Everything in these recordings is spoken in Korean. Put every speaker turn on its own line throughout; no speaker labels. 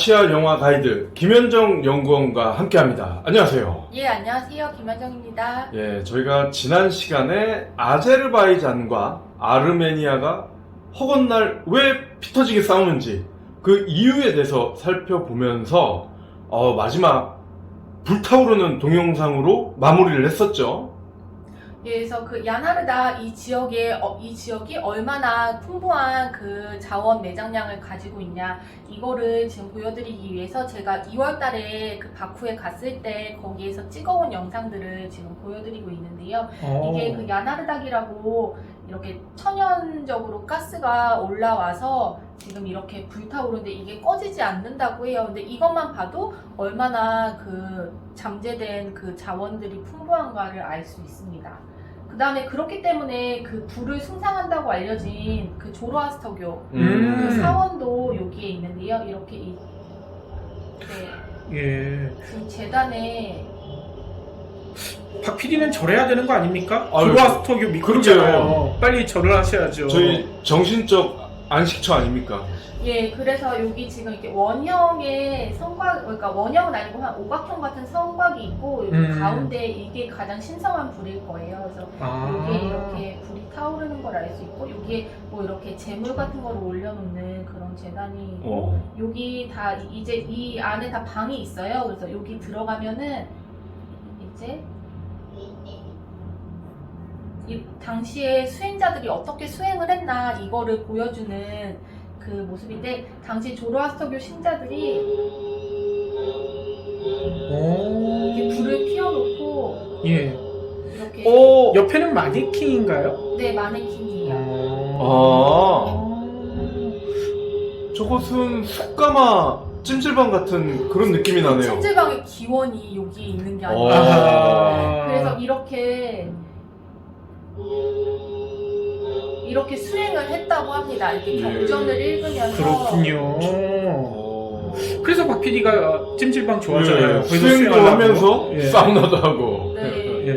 아시아 영화 가이드 김현정 연구원과 함께합니다. 안녕하세요.
예, 안녕하세요. 김현정입니다.
예, 저희가 지난 시간에 아제르바이잔과 아르메니아가 허건날 왜 피 터지게 싸우는지 그 이유에 대해서 살펴보면서 마지막 불타오르는 동영상으로 마무리를 했었죠.
예, 그래서 그 야나르다 이 지역이 얼마나 풍부한 그 자원 매장량을 가지고 있냐, 이거를 지금 보여드리기 위해서 제가 2월 달에 그 바쿠에 갔을 때 거기에서 찍어온 영상들을 지금 보여드리고 있는데요. 이게 그 야나르닥이라고 이렇게 천연적으로 가스가 올라와서 지금 이렇게 불타오르는데 이게 꺼지지 않는다고 해요. 근데 이것만 봐도 얼마나 그 잠재된 그 자원들이 풍부한가를 알 수 있습니다. 그 다음에 그렇기 때문에 그 불을 숭상한다고 알려진 그 조로아스터교 그 사원도 여기에 있는데요. 이렇게
예.
그 재단에
박 PD는 절해야 되는 거 아닙니까?
아유,
조로아스터교 믿고
그러게요.
있잖아요. 빨리 절을 하셔야죠.
저희 정신적 안식처 아닙니까?
예, 그래서 여기 지금 이렇게 원형의 성곽, 그러니까 원형은 아니고 한 오각형 같은 성곽이 있고 여기 가운데 이게 가장 신성한 불일 거예요. 그래서 여기에 이렇게 불이 타오르는 걸 알 수 있고 여기에 뭐 이렇게 재물 같은 걸 올려놓는 그런 재단이 있고 여기 다 이제 이 안에 다 방이 있어요. 그래서 여기 들어가면은 이제 이 당시에 수행자들이 어떻게 수행을 했나 이거를 보여주는 그 모습인데, 당시 조로아스터교 신자들이 이렇게 불을 피워놓고
예.
이렇게
옆에는 마네킹인가요?
네, 마네킹이에요.
저것은 숯가마 찜질방 같은 그런 느낌이 나네요.
찜질방의 기원이 여기에 있는 게 아니에요. 그래서 이렇게 수행을 했다고 합니다. 이렇게 경전을 읽으면서.
그렇군요. 그래서 박 PD가 찜질방 좋아하잖아요. 거기서
수행도
수영하려고.
하면서
예.
사우나도 하고.
네.
예.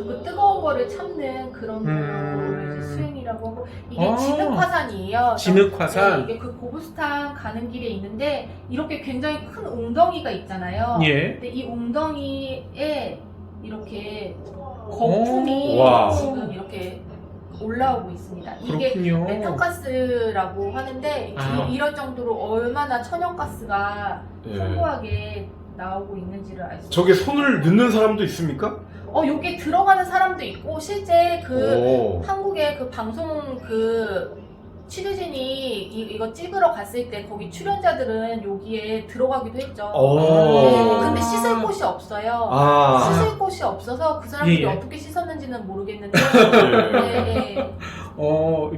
그 뜨거운 거를 참는 그런 거를 이제 수행이라고 하고, 이게 진흙화산이에요.
진흙화산.
네, 이게 그 고부스탄 가는 길에 있는데 이렇게 굉장히 큰 웅덩이가 있잖아요.
예.
근데 이 웅덩이에 이렇게 거품이 지금 이렇게 올라오고 있습니다. 이게
그렇군요.
메탄가스라고 하는데 이럴 정도로 얼마나 천연가스가 풍부하게 나오고 있는지를 알 수 있어요.
저게 손을 넣는 사람도 있습니까?
여기 들어가는 사람도 있고, 실제 그 한국의 그 방송 그 취재진이 이거 찍으러 갔을 때 거기 출연자들은 여기에 들어가기도 했죠. 네, 근데 씻을 곳이 없어요. 씻을 곳이 없어서 그 사람들이 어떻게 씻었는지는 모르겠는데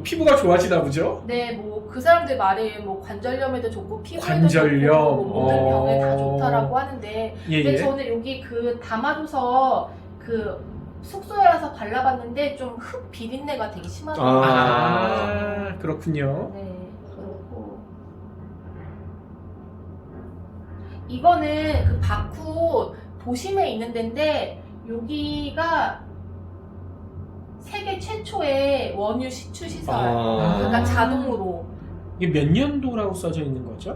피부가 좋아지나 보죠?
네, 뭐 그 사람들 말에 뭐 관절염에도 좋고 피부에도
관절염.
좋고 뭐 모든 병에 다 좋다라고 하는데 근데 저는 여기 그 담아줘서 그 숙소에서 발라봤는데 좀 흙 비린내가 되게 심하더라고요.
그렇군요.
네, 그렇고 이거는 그 바쿠 도심에 있는 데인데 여기가 세계 최초의 원유 시추 시설, 그러니까 자동으로.
이게 몇 년도라고 써져 있는 거죠?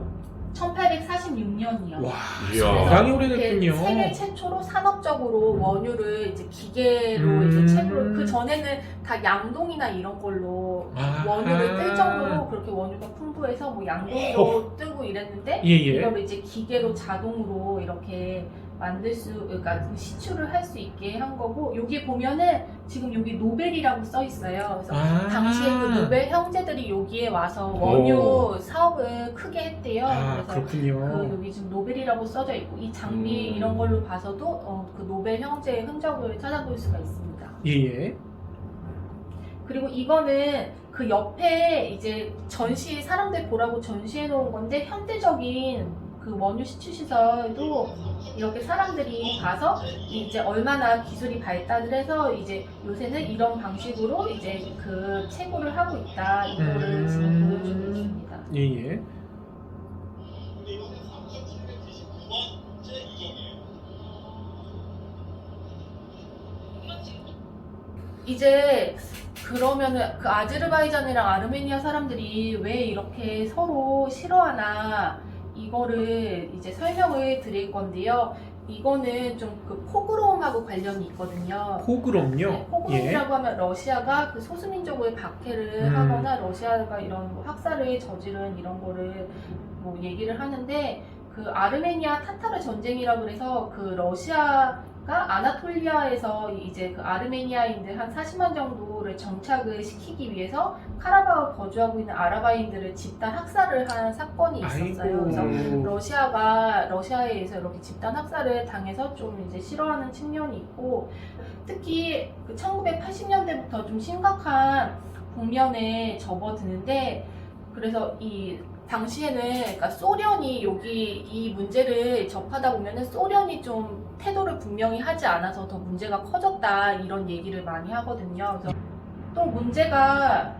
1846년이요.
와,
이야.
굉장히 오래됐군요.
세계 최초로 산업적으로 원유를 이제 기계로 이제 채굴. 그 전에는 다 양동이나 이런 걸로 원유를 뜰 정도로 그렇게 원유가 풍부해서 뭐 양동이로 뜨고 이랬는데 이걸 이제 기계로 자동으로 이렇게 그러니까 시추를 할 수 있게 한 거고, 여기 보면은 지금 여기 노벨이라고 써 있어요. 그래서 당시에 그 노벨 형제들이 여기에 와서 원유 사업을 크게 했대요. 그래서
그렇군요.
여기 지금 노벨이라고 써져 있고, 이 장비 이런 걸로 봐서도 그 노벨 형제의 흔적을 찾아볼 수가 있습니다.
예.
그리고 이거는 그 옆에 이제 사람들 보라고 전시해 놓은 건데, 현대적인 그 원유 시추 시설도 이렇게 사람들이 봐서 이제 얼마나 기술이 발달을 해서 이제 요새는 이런 방식으로 이제 그 채굴을 하고 있다, 이거를 지금 보여주고 있습니다.
예.
이제 그러면은 그 아제르바이잔이랑 아르메니아 사람들이 왜 이렇게 서로 싫어하나, 이거를 이제 설명을 드릴 건데요. 이거는 좀 그 포그롬하고 관련이 있거든요.
포그롬요?
네, 포그롬이라고 하면 러시아가 그 소수민족을 박해를 하거나 러시아가 이런 뭐 학살을 저지른 이런 거를 뭐 얘기를 하는데, 그 아르메니아 타타르 전쟁이라고 그래서 그 러시아가 아나톨리아에서 이제 그 아르메니아인들 한 40만 정도를 정착을 시키기 위해서 카라바흐 거주하고 있는 아라바인들을 집단 학살을 한 사건이 있었어요. 그래서 러시아에 의해서 이렇게 집단 학살을 당해서 좀 이제 싫어하는 측면이 있고, 특히 그 1980년대부터 좀 심각한 국면에 접어드는데, 그래서 이 당시에는 그러니까 소련이 여기 이 문제를 접하다 보면은 소련이 좀 태도를 분명히 하지 않아서 더 문제가 커졌다 이런 얘기를 많이 하거든요. 그래서 또 문제가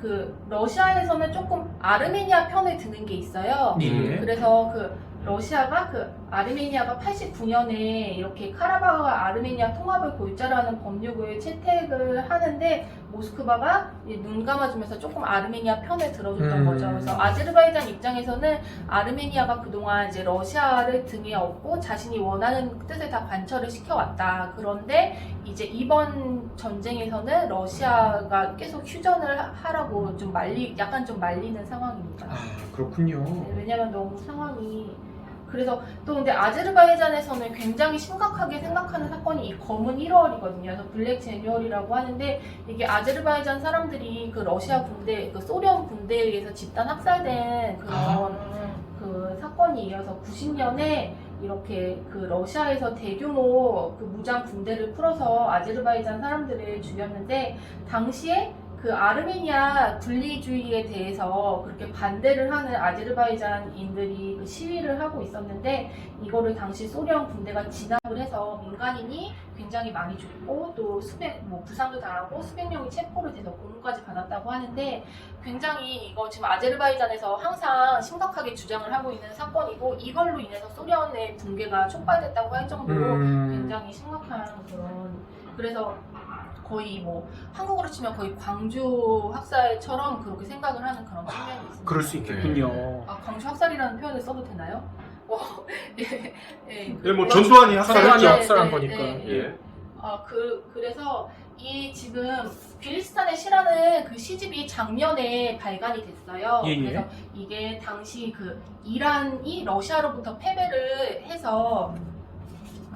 그 러시아에서는 조금 아르메니아 편을 드는 게 있어요.
예.
그래서 그 러시아가 그 아르메니아가 89년에 이렇게 카라바흐와 아르메니아 통합을 골자라는 법률을 채택을 하는데, 모스크바가 눈 감아주면서 조금 아르메니아 편을 들어줬던 거죠. 그래서 아제르바이잔 입장에서는 아르메니아가 그동안 이제 러시아를 등에 업고 자신이 원하는 뜻을 다 관철을 시켜왔다. 그런데 이제 이번 전쟁에서는 러시아가 계속 휴전을 하라고 좀 약간 좀 말리는 상황입니다.
아, 그렇군요.
네, 왜냐면 너무 상황이. 그래서 또 근데 아제르바이잔에서는 굉장히 심각하게 생각하는 사건이 이 검은 1월이거든요. 그래서 블랙 제뉴얼이라고 하는데, 이게 아제르바이잔 사람들이 그 러시아 군대, 그 소련 군대에 의해서 집단 학살된 그런 그 사건이 이어서 90년에 이렇게 그 러시아에서 대규모 그 무장 군대를 풀어서 아제르바이잔 사람들을 죽였는데, 당시에 그 아르메니아 분리주의에 대해서 그렇게 반대를 하는 아제르바이잔인들이 그 시위를 하고 있었는데, 이거를 당시 소련 군대가 진압을 해서 민간인이 굉장히 많이 죽고 또 부상도 당하고 수백 명이 체포를 돼서 고문까지 받았다고 하는데, 굉장히 이거 지금 아제르바이잔에서 항상 심각하게 주장을 하고 있는 사건이고, 이걸로 인해서 소련의 붕괴가 촉발됐다고 할 정도로 굉장히 심각한 그래서 거의 뭐 한국으로 치면 거의 광주 학살처럼 그렇게 생각을 하는 그런 측면이 있습니다.
그럴 수 있겠군요.
아, 광주 학살이라는 표현을 써도 되나요?
예, 뭐 전두환이
전두환이
학살했죠.
학살한 거니까.
예.
그래서 이 지금 귀리스탄의 시라는 그 시집이 작년에 발간이 됐어요.
예, 예.
그래서 이게 당시 그 이란이 러시아로부터 패배를 해서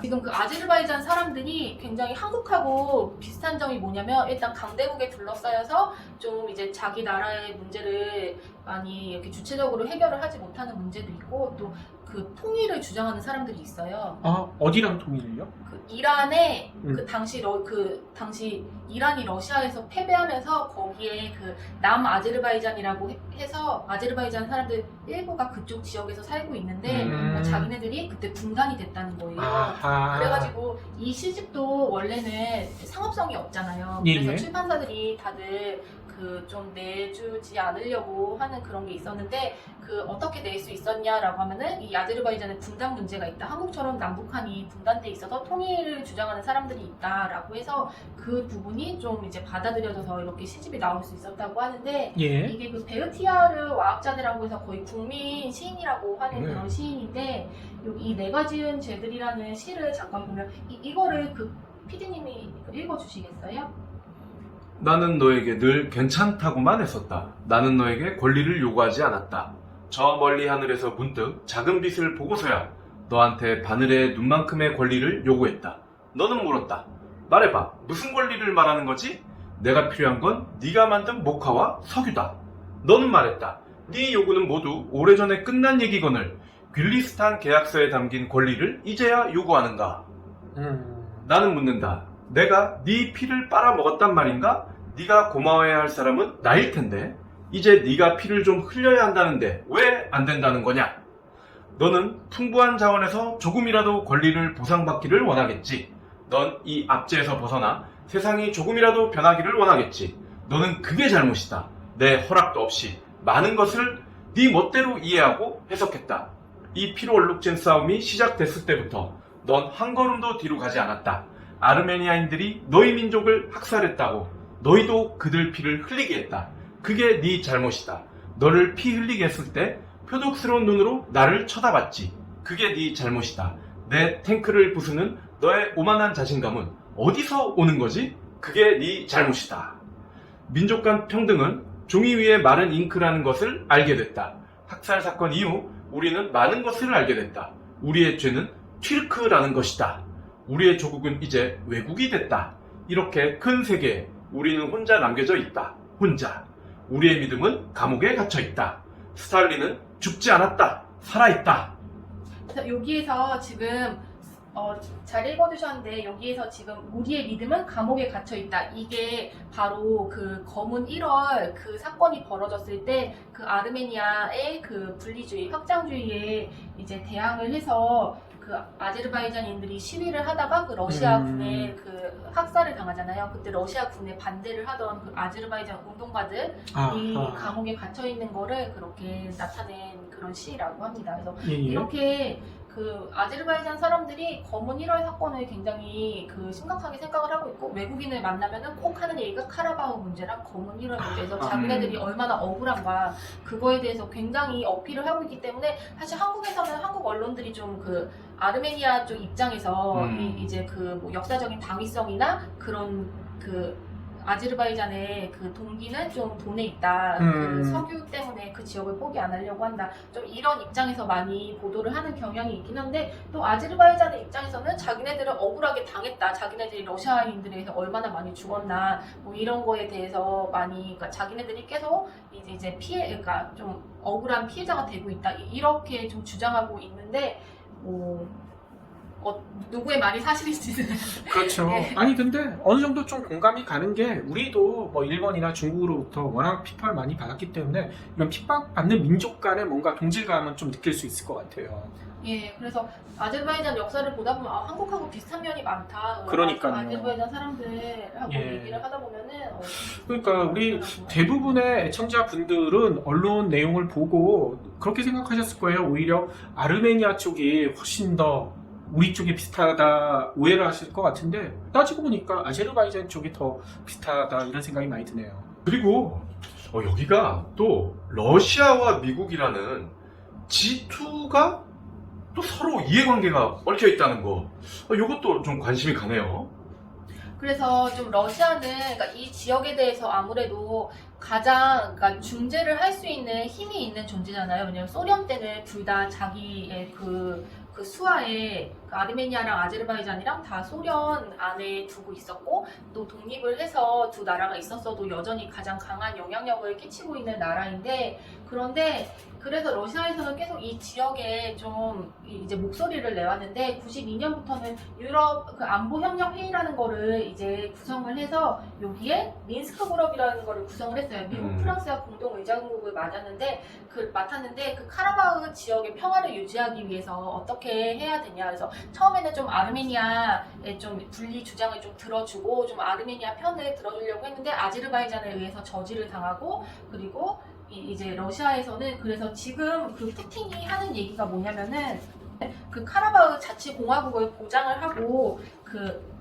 지금 그 아제르바이잔 사람들이 굉장히 한국하고 비슷한 점이 뭐냐면, 일단 강대국에 둘러싸여서 좀 이제 자기 나라의 문제를 많이 이렇게 주체적으로 해결을 하지 못하는 문제도 있고, 또 그 통일을 주장하는 사람들이 있어요.
아, 어디랑 통일을요?
그 이란에 그 당시 이란이 러시아에서 패배하면서 거기에 그 남아제르바이잔이라고 해서 아제르바이잔 사람들 일부가 그쪽 지역에서 살고 있는데, 자기네들이 그때 분단이 됐다는 거예요.
아하.
그래가지고 이 시집도 원래는 상업성이 없잖아요.
예,
그래서
예.
출판사들이 다들 그 좀 내주지 않으려고 하는 그런 게 있었는데, 그 어떻게 낼 수 있었냐라고 하면은 이 아제르바이잔에 분단 문제가 있다. 한국처럼 남북한이 분단돼 있어서 통일을 주장하는 사람들이 있다라고 해서 그 부분이 좀 이제 받아들여져서 이렇게 시집이 나올 수 있었다고 하는데,
예.
이게 그 베르티아르 와학자대라고 해서 거의 국민 시인이라고 하는
네.
그런 시인인데, 여기 이 내가 지은 죄들이라는 시를 잠깐 보면 이거를 그 PD님이 읽어주시겠어요?
나는 너에게 늘 괜찮다고만 했었다. 나는 너에게 권리를 요구하지 않았다. 저 멀리 하늘에서 문득 작은 빛을 보고서야 너한테 바늘의 눈만큼의 권리를 요구했다. 너는 물었다. 말해봐. 무슨 권리를 말하는 거지? 내가 필요한 건 네가 만든 목화와 석유다. 너는 말했다. 네 요구는 모두 오래전에 끝난 얘기거늘 귀리스탄 계약서에 담긴 권리를 이제야 요구하는가? 나는 묻는다. 내가 네 피를 빨아먹었단 말인가? 네가 고마워해야 할 사람은 나일 텐데 이제 네가 피를 좀 흘려야 한다는데 왜 안 된다는 거냐? 너는 풍부한 자원에서 조금이라도 권리를 보상받기를 원하겠지. 넌 이 압제에서 벗어나 세상이 조금이라도 변하기를 원하겠지. 너는 그게 잘못이다. 내 허락도 없이 많은 것을 네 멋대로 이해하고 해석했다. 이 피로 얼룩진 싸움이 시작됐을 때부터 넌 한 걸음도 뒤로 가지 않았다. 아르메니아인들이 너희 민족을 학살했다고 너희도 그들 피를 흘리게 했다. 그게 네 잘못이다. 너를 피 흘리게 했을 때 표독스러운 눈으로 나를 쳐다봤지. 그게 네 잘못이다. 내 탱크를 부수는 너의 오만한 자신감은 어디서 오는 거지? 그게 네 잘못이다. 민족 간 평등은 종이 위에 마른 잉크라는 것을 알게 됐다. 학살 사건 이후 우리는 많은 것을 알게 됐다. 우리의 죄는 튀르크라는 것이다. 우리의 조국은 이제 외국이 됐다. 이렇게 큰 세계에 우리는 혼자 남겨져 있다. 혼자. 우리의 믿음은 감옥에 갇혀 있다. 스탈린은 죽지 않았다. 살아있다.
그래서 여기에서 지금 잘 읽어두셨는데 여기에서 지금 우리의 믿음은 감옥에 갇혀 있다. 이게 바로 그 검은 1월 그 사건이 벌어졌을 때 그 아르메니아의 그 분리주의, 확장주의에 이제 대항을 해서 그 아제르바이잔인들이 시위를 하다가 그 러시아 군에 그 학살을 당하잖아요. 그때 러시아 군에 반대를 하던 그 아제르바이잔 운동가들이 감옥에 갇혀 있는 거를 그렇게 나타낸 그런 시위라고 합니다. 그래서
예, 예.
이렇게 그 아제르바이잔 사람들이 검은 1월 사건을 굉장히 그 심각하게 생각을 하고 있고 외국인을 만나면은 꼭 하는 얘기가 카라바흐 문제랑 검은 1월 문제에서 자기네들이 얼마나 억울한가 그거에 대해서 굉장히 어필을 하고 있기 때문에 사실 한국에서는 한국 언론들이 좀 그 아르메니아 쪽 입장에서 이제 그 뭐 역사적인 당위성이나 그런 그 아제르바이잔의 그 동기는 좀 돈에 있다. 그 석유 때문에 그 지역을 포기 안 하려고 한다. 좀 이런 입장에서 많이 보도를 하는 경향이 있긴 한데 또 아제르바이잔의 입장에서는 자기네들은 억울하게 당했다. 자기네들이 러시아인들에 의해서 얼마나 많이 죽었나. 뭐 이런 거에 대해서 많이 그러니까 자기네들이 계속 이제 그러니까 좀 억울한 피해자가 되고 있다. 이렇게 좀 주장하고 있는데 누구의 말이 사실일지는
그렇죠.
네.
아니 근데 어느 정도 좀 공감이 가는 게 우리도 뭐 일본이나 중국으로부터 워낙 핍박을 많이 받았기 때문에 이런 핍박받는 민족 간의 뭔가 동질감은 좀 느낄 수 있을 것 같아요.
예, 그래서 아제르바이잔 역사를 보다 보면 한국하고 비슷한 면이 많다.
그러니까요.
아제르바이잔 사람들하고
예.
얘기를 하다 보면은
그러니까 우리 대부분의 애청자분들은 언론 내용을 보고 그렇게 생각하셨을 거예요. 오히려 아르메니아 쪽이 훨씬 더 우리 쪽이 비슷하다 오해를 하실 것 같은데 따지고 보니까 아제르바이잔 쪽이 더 비슷하다 이런 생각이 많이 드네요.
그리고 여기가 또 러시아와 미국이라는 G2가 또 서로 이해관계가 얽혀 있다는 거. 이것도 좀 관심이 가네요.
그래서 좀 러시아는 그러니까 이 지역에 대해서 아무래도 가장 그러니까 중재를 할 수 있는 힘이 있는 존재잖아요. 왜냐면 소련 때는 둘 다 자기의 그 수하에 그 아르메니아랑 아제르바이잔이랑 다 소련 안에 두고 있었고 또 독립을 해서 두 나라가 있었어도 여전히 가장 강한 영향력을 끼치고 있는 나라인데 그런데 그래서 러시아에서는 계속 이 지역에 좀 이제 목소리를 내왔는데 92년부터는 유럽 그 안보협력 회의라는 거를 이제 구성을 해서 여기에 미인스크 그룹이라는 거를 구성을 했어요. 미국, 프랑스가 공동 의장국을 맡았는데 그 카라바흐 지역의 평화를 유지하기 위해서 어떻게 해야 되냐. 그래서 처음에는 좀 아르메니아의 좀 분리 주장을 좀 들어주고 좀 아르메니아 편을 들어주려고 했는데 아제르바이잔에 의해서 저지를 당하고 그리고 이제 러시아에서는 그래서 지금 그 푸틴이 하는 얘기가 뭐냐면은 그 카라바흐 자치공화국을 보장을 하고 그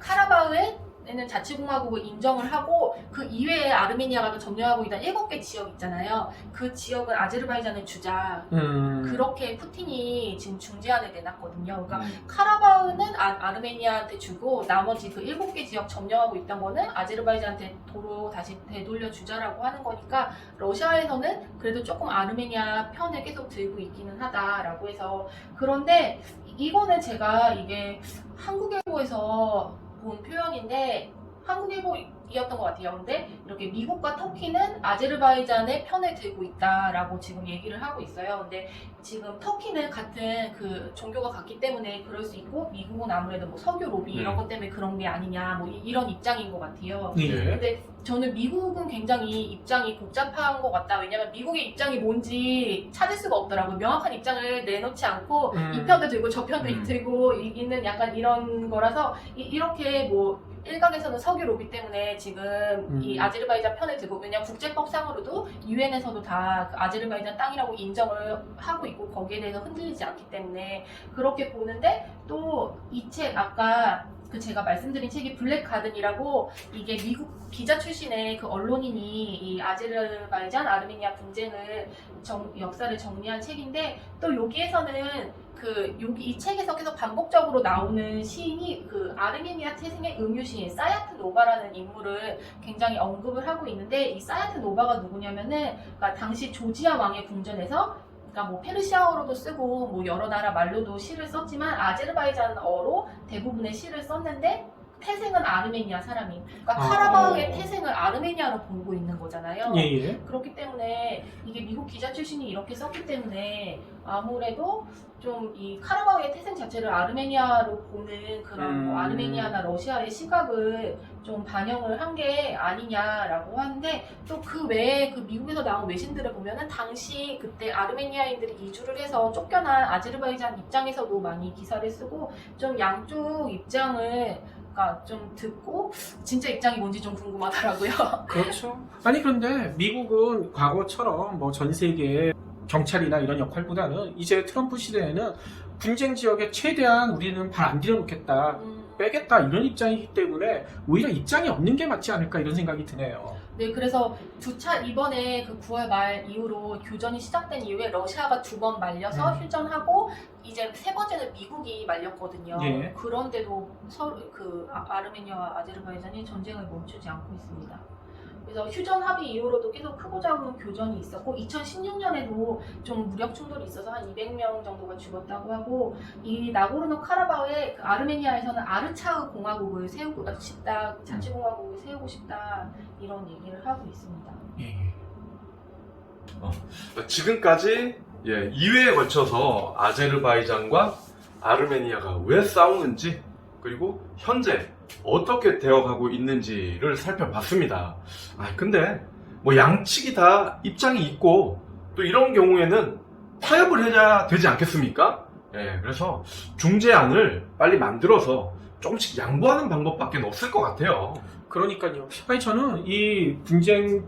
카라바흐에는 자치공화국을 인정을 하고 그 이외에 아르메니아가 점령하고 있는 7개 지역 있잖아요. 그 지역은 아제르바이잔에 주자. 그렇게 푸틴이 지금 중재안을 내놨거든요. 그러니까 카라바흐는 아르메니아한테 주고 나머지 그 7개 지역 점령하고 있던 거는 아제르바이잔한테 도로 다시 되돌려 주자라고 하는 거니까 러시아에서는 그래도 조금 아르메니아 편을 계속 들고 있기는 하다라고 해서 그런데 이거는 제가 이게 한국일보에서 본 표현인데 한국일보이었던 것 같아요. 근데 이렇게 미국과 터키는 아제르바이잔의 편을 들고 있다라고 지금 얘기를 하고 있어요. 근데 지금 터키는 같은 그 종교가 같기 때문에 그럴 수 있고 미국은 아무래도 뭐 석유 로비 이런 것 때문에 그런 게 아니냐 뭐 이런 입장인 것 같아요.
예.
근데 저는 미국은 굉장히 입장이 복잡한 것 같다. 왜냐면 미국의 입장이 뭔지 찾을 수가 없더라고요. 명확한 입장을 내놓지 않고 이 편도 들고 저 편도 들고 있는 약간 이런 거라서 이렇게 뭐 일각에서는 석유 로비 때문에 지금 이 아제르바이잔 편을 들고, 왜냐면 국제법상으로도 유엔에서도 다그 아제르바이잔 땅이라고 인정을 하고 있고 거기에 대해서 흔들리지 않기 때문에 그렇게 보는데, 또 이 책 아까 그 제가 말씀드린 책이 블랙 가든이라고, 이게 미국 기자 출신의 그 언론인이 이 아제르바이잔 아르메니아 분쟁을 역사를 정리한 책인데, 또 여기에서는 이 책에서 계속 반복적으로 나오는 시인이 그 아르메니아 태생의 음유시인 사야트 노바라는 인물을 굉장히 언급을 하고 있는데, 이 사야트 노바가 누구냐면은, 그러니까 당시 조지아 왕의 궁전에서, 그러니까 뭐 페르시아어로도 쓰고 뭐 여러 나라 말로도 시를 썼지만 아제르바이잔어로 대부분의 시를 썼는데, 태생은 아르메니아 사람이, 그러니까 카라바흐의 태생을 아르메니아로 보고 있는 거잖아요.
예.
그렇기 때문에 이게 미국 기자 출신이 이렇게 썼기 때문에 아무래도 좀 이 카라바흐의 태생 자체를 아르메니아로 보는 그런 뭐 아르메니아나 러시아의 시각을 좀 반영을 한 게 아니냐라고 하는데, 또 그 외에 그 미국에서 나온 외신들을 보면은 당시 그때 아르메니아인들이 이주를 해서 쫓겨난 아제르바이잔 입장에서도 많이 기사를 쓰고, 좀 양쪽 입장을 좀 듣고 진짜 입장이 뭔지 좀 궁금하더라고요.
그렇죠. 아니 그런데 미국은 과거처럼 뭐 전 세계의 경찰이나 이런 역할보다는 이제 트럼프 시대에는 분쟁 지역에 최대한 우리는 발 안 들여놓겠다, 빼겠다 이런 입장이기 때문에 오히려 입장이 없는 게 맞지 않을까 이런 생각이 드네요.
네, 그래서 이번에 그 9월 말 이후로 교전이 시작된 이후에 러시아가 2번 말려서 휴전하고, 이제 3번째는 미국이 말렸거든요.
예.
그런데도 아르메니아와 아제르바이잔이 전쟁을 멈추지 않고 있습니다. 그래서 휴전 합의 이후로도 계속 크고 작은 교전이 있었고, 2016년에도 좀 무력 충돌이 있어서 한 200명 정도가 죽었다고 하고, 이 나고르노 카라바흐의 아르메니아에서는 아르차흐 공화국을 세우고 싶다, 자치공화국을 세우고 싶다, 이런 얘기를 하고 있습니다.
예.
지금까지 2회에 걸쳐서 아제르바이잔과 아르메니아가 왜 싸우는지, 그리고 현재 어떻게 되어가고 있는지를 살펴봤습니다. 근데 뭐 양측이 다 입장이 있고, 또 이런 경우에는 타협을 해야 되지 않겠습니까? 그래서 중재안을 빨리 만들어서 조금씩 양보하는 방법밖에 없을 것 같아요.
그러니까요. 아니 저는 이 분쟁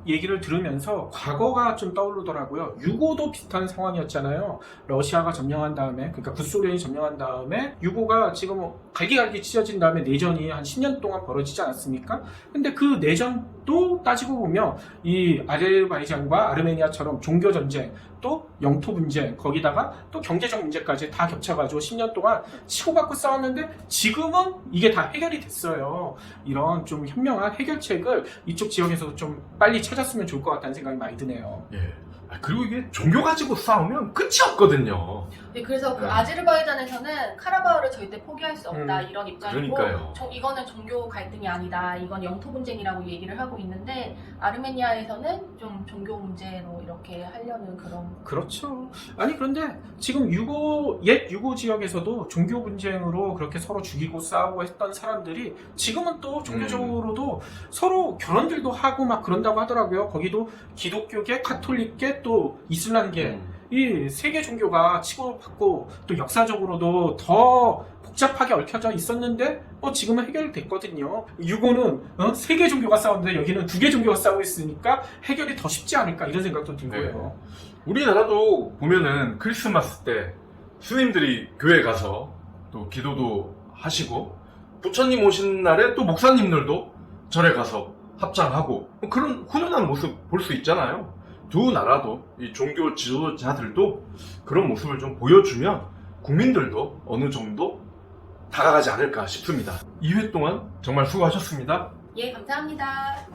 얘기를 들으면서 과거가 좀 떠오르더라고요. 유고도 비슷한 상황이었잖아요. 러시아가 점령한 다음에, 그러니까 구소련이 점령한 다음에 유고가 지금 갈기갈기 찢어진 다음에 내전이 한 10년 동안 벌어지지 않았습니까? 근데 그 내전도 따지고 보면 이 아제르바이잔과 아르메니아처럼 종교 전쟁, 또 영토 분쟁, 거기다가 또 경제적 문제까지 다 겹쳐가지고 10년 동안 치고받고 싸웠는데, 지금은 이게 다 해결이 됐어요. 이런 좀 현명한 해결책을 이쪽 지역에서 좀 빨리 찾았으면 좋을 것 같다는 생각이 많이 드네요.
그리고 이게 종교 가지고 싸우면 끝이 없거든요.
네, 그래서 그 아제르바이잔에서는 카라바흐를 절대 포기할 수 없다, 이런 입장이고,
그러니까요.
이거는 종교 갈등이 아니다, 이건 영토 분쟁이라고 얘기를 하고 있는데, 아르메니아에서는 좀 종교 문제로 이렇게 하려는 그런.
그렇죠. 아니 그런데 지금 옛 유고 지역에서도 종교 분쟁으로 그렇게 서로 죽이고 싸우고 했던 사람들이 지금은 또 종교적으로도 서로 결혼들도 하고 막 그런다고 하더라고요. 거기도 기독교계, 카톨릭계, 또 이슬람계, 이 세 개 종교가 치고받고 또 역사적으로도 더 복잡하게 얽혀져 있었는데 지금은 해결됐거든요. 유고는 세 개 종교가 싸우는데 여기는 2개 종교가 싸우고 있으니까 해결이 더 쉽지 않을까 이런 생각도 들고요.
우리나라도 보면은 크리스마스 때 스님들이 교회 가서 또 기도도 하시고, 부처님 오신 날에 또 목사님들도 절에 가서 합장하고, 그런 훈훈한 모습 볼 수 있잖아요. 두 나라도, 이 종교 지도자들도 그런 모습을 좀 보여주면 국민들도 어느 정도 다가가지 않을까 싶습니다. 2회 동안 정말 수고하셨습니다.
예, 감사합니다.